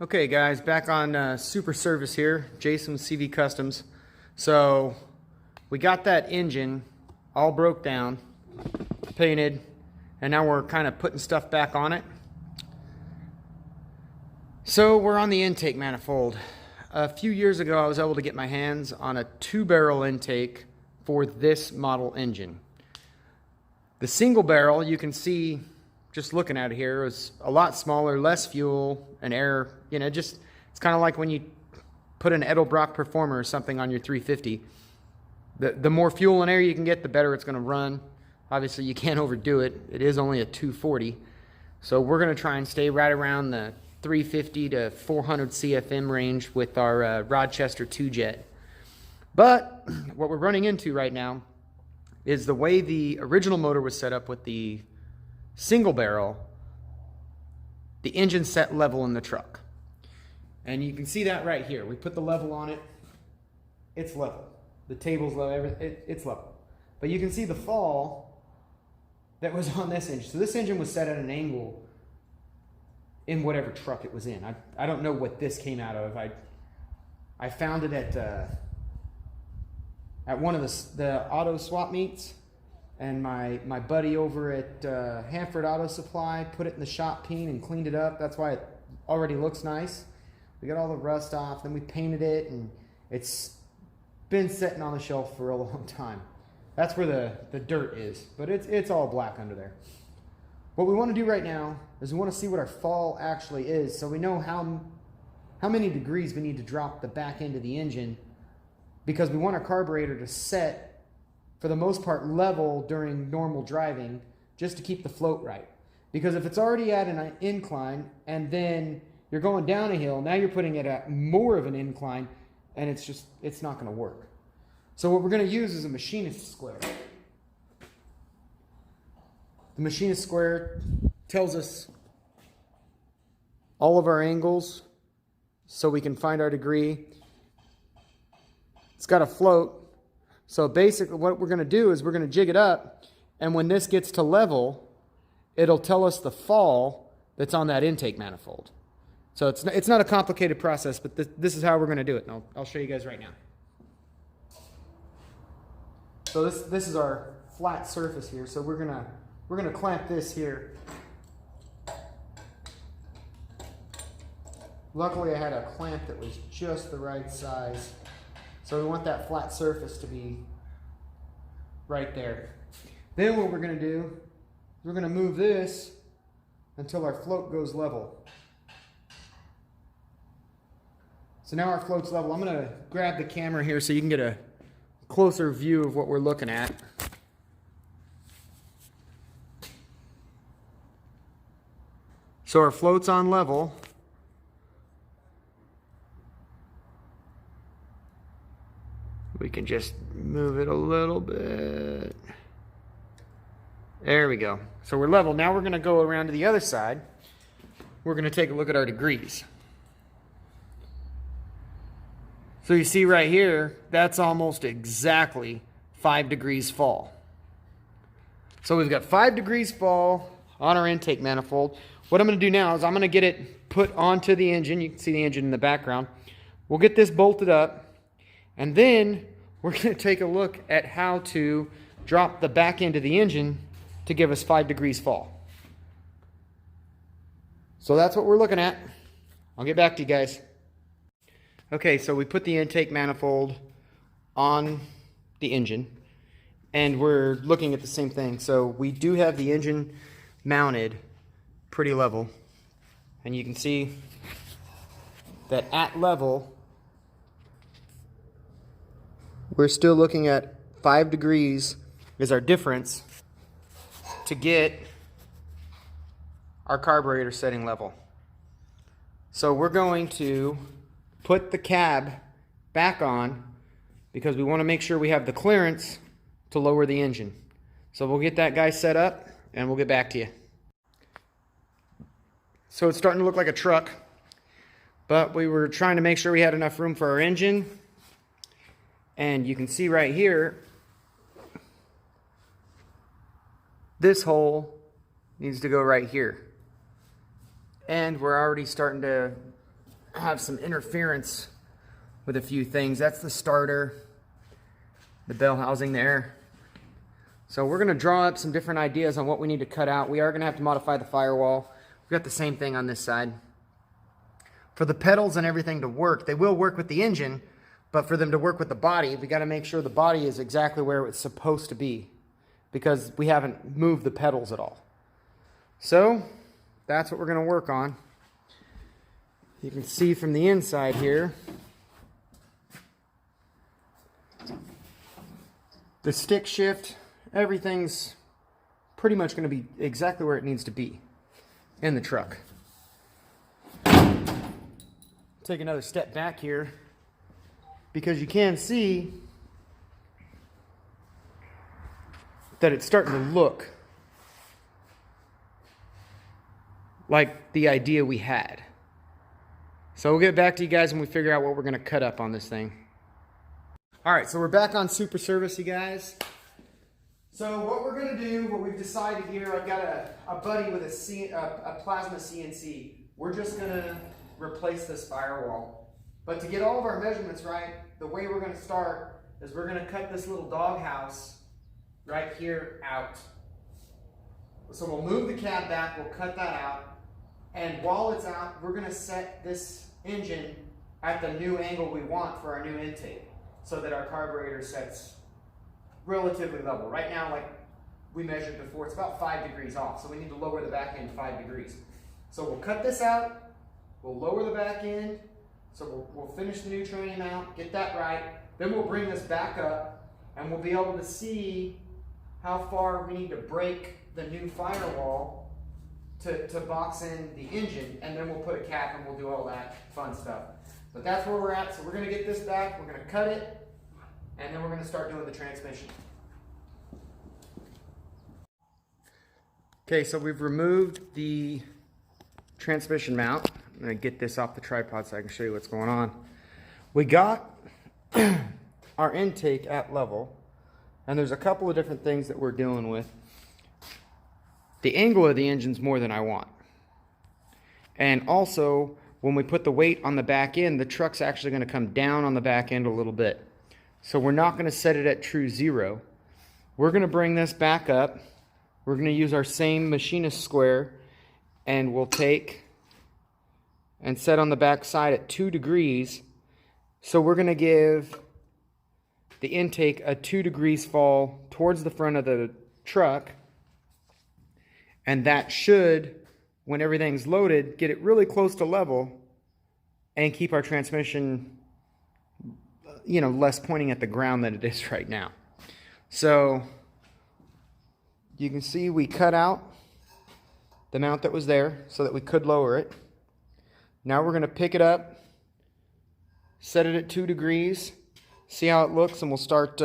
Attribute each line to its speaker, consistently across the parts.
Speaker 1: Okay guys, back on Super Service here, Jason with CV Customs. So we got that engine all broke down, painted, and now we're kind of putting stuff back on it. So we're on the intake manifold. A few years ago I was able to get my hands on a 2-barrel intake for this model engine. The single barrel, you can see just looking at it here, is a lot smaller, less fuel and air. You know, just it's kind of like when you put an Edelbrock Performer or something on your 350. The more fuel and air you can get, the better it's going to run. Obviously, you can't overdo it. It is only a 240. So we're going to try and stay right around the 350 to 400 CFM range with our Rochester 2-jet. But what we're running into right now is the way the original motor was set up with the single barrel, the engine set level in the truck. And you can see that right here. We put the level on it. It's level. The table's level. It's level. But you can see the fall that was on this engine. So this engine was set at an angle in whatever truck it was in. I don't know what this came out of. I found it at one of the auto swap meets. And my buddy over at Hanford Auto Supply put it in the shop clean and cleaned it up. That's why it already looks nice. We got all the rust off, then we painted it, and it's been sitting on the shelf for a long time. That's where the dirt is, but it's all black under there. What we want to do right now is we want to see what our fall actually is, so we know how many degrees we need to drop the back end of the engine, because we want our carburetor to set, for the most part, level during normal driving, just to keep the float right. Because if it's already at an incline and then you're going down a hill, now you're putting it at more of an incline, and it's not going to work. So what we're going to use is a machinist square. The machinist square tells us all of our angles so we can find our degree. It's got a float. So basically what we're going to do is we're going to jig it up, and when this gets to level, it'll tell us the fall that's on that intake manifold. So it's not a complicated process, but this is how we're going to do it, and I'll show you guys right now. So this is our flat surface here, so we're going to clamp this here. Luckily I had a clamp that was just the right size. So we want that flat surface to be right there. Then what we're going to do is we're going to move this until our float goes level. So now our float's level. I'm going to grab the camera here so you can get a closer view of what we're looking at. So our float's on level. We can just move it a little bit. There we go. So we're level. Now we're going to go around to the other side. We're going to take a look at our degrees. So you see right here, that's almost exactly 5 degrees fall. So we've got 5 degrees fall on our intake manifold. What I'm going to do now is I'm going to get it put onto the engine. You can see the engine in the background. We'll get this bolted up, and then we're going to take a look at how to drop the back end of the engine to give us 5 degrees fall. So that's what we're looking at. I'll get back to you guys. Okay, so we put the intake manifold on the engine, and we're looking at the same thing. So we do have the engine mounted pretty level, and you can see that at level, we're still looking at 5 degrees is our difference to get our carburetor setting level. So we're going to put the cab back on because we want to make sure we have the clearance to lower the engine. So we'll get that guy set up and we'll get back to you. So it's starting to look like a truck, but we were trying to make sure we had enough room for our engine. And you can see right here, this hole needs to go right here. And we're already starting to have some interference with a few things. That's the starter, the bell housing there. So we're gonna draw up some different ideas on what we need to cut out. We are gonna have to modify the firewall. We've got the same thing on this side. For the pedals and everything to work, they will work with the engine, but for them to work with the body, we gotta make sure the body is exactly where it's supposed to be because we haven't moved the pedals at all. So that's what we're gonna work on. You can see from the inside here, the stick shift, everything's pretty much going to be exactly where it needs to be in the truck. Take another step back here because you can see that it's starting to look like the idea we had. So we'll get back to you guys when we figure out what we're going to cut up on this thing. All right, so we're back on Super Service, you guys. So what we're going to do, what we've decided here, I've got a buddy with a plasma CNC. We're just going to replace this firewall. But to get all of our measurements right, the way we're going to start is we're going to cut this little doghouse right here out. So we'll move the cab back, we'll cut that out. And while it's out, we're going to set this engine at the new angle we want for our new intake so that our carburetor sets relatively level. Right now, like we measured before, it's about 5 degrees off, so we need to lower the back end 5 degrees. So we'll cut this out, we'll lower the back end, so we'll finish the new training mount, get that right, then we'll bring this back up and we'll be able to see how far we need to break the new firewall to box in the engine, and then we'll put a cap and we'll do all that fun stuff. But that's where we're at. So we're going to get this back, we're going to cut it, and then we're going to start doing the transmission. Okay, so we've removed the transmission mount. I'm going to get this off the tripod so I can show you what's going on. We got our intake at level, and there's a couple of different things that we're dealing with. The angle of the engine's more than I want. And also, when we put the weight on the back end, the truck's actually going to come down on the back end a little bit. So we're not going to set it at true zero. We're going to bring this back up. We're going to use our same machinist square, and we'll take and set on the back side at 2 degrees. So we're going to give the intake a 2 degrees fall towards the front of the truck. And that should, when everything's loaded, get it really close to level and keep our transmission, you know, less pointing at the ground than it is right now. So you can see we cut out the mount that was there so that we could lower it. Now we're going to pick it up, set it at 2 degrees, see how it looks, and we'll start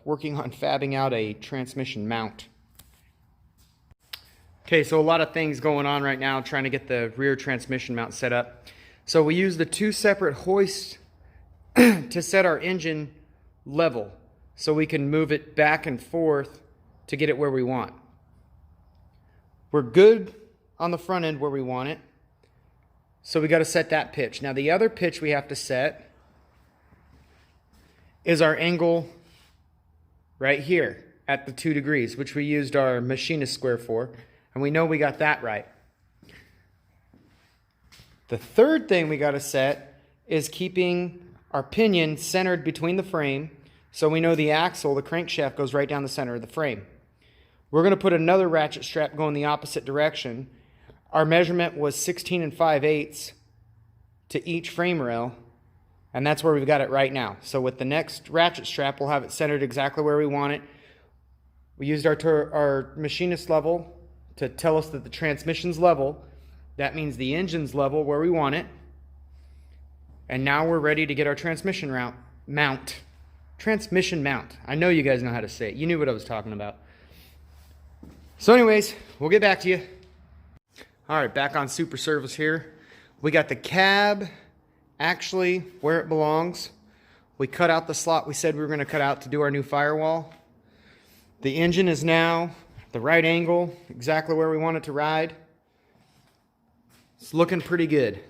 Speaker 1: working on fabbing out a transmission mount. Okay, so a lot of things going on right now trying to get the rear transmission mount set up. So we use the 2 separate hoists to set our engine level so we can move it back and forth to get it where we want. We're good on the front end where we want it, so we got to set that pitch. Now the other pitch we have to set is our angle right here at the 2 degrees, which we used our machinist square for. And we know we got that right. The third thing we got to set is keeping our pinion centered between the frame, so we know the axle, the crankshaft, goes right down the center of the frame. We're going to put another ratchet strap going the opposite direction. Our measurement was 16 5/8 to each frame rail, and that's where we've got it right now. So with the next ratchet strap, we'll have it centered exactly where we want it. We used our machinist level to tell us that the transmission's level. That means the engine's level where we want it. And now we're ready to get our transmission mount. Transmission mount. I know you guys know how to say it. You knew what I was talking about. So anyways, we'll get back to you. All right, back on Super Service here. We got the cab actually where it belongs. We cut out the slot we said we were going to cut out to do our new firewall. The engine is now the right angle, exactly where we want it to ride. It's looking pretty good.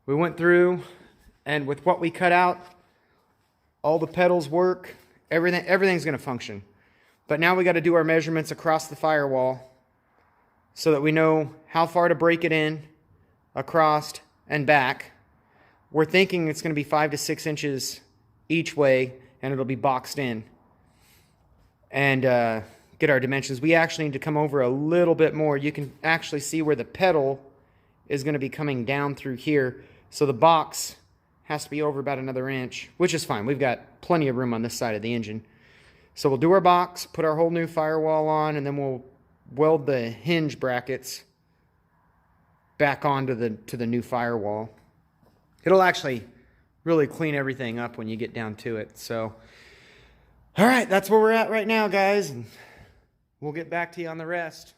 Speaker 1: We went through, and with what we cut out, all the pedals work, everything's going to function. But now we got to do our measurements across the firewall so that we know how far to break it in, across, and back. We're thinking it's going to be 5 to 6 inches each way, and it'll be boxed in. And get our dimensions. We actually need to come over a little bit more. You can actually see where the pedal is going to be coming down through here. So the box has to be over about another inch, which is fine. We've got plenty of room on this side of the engine. So we'll do our box, put our whole new firewall on, and then we'll weld the hinge brackets back onto the new firewall. It'll actually really clean everything up when you get down to it. So, all right, that's where we're at right now, guys. And we'll get back to you on the rest.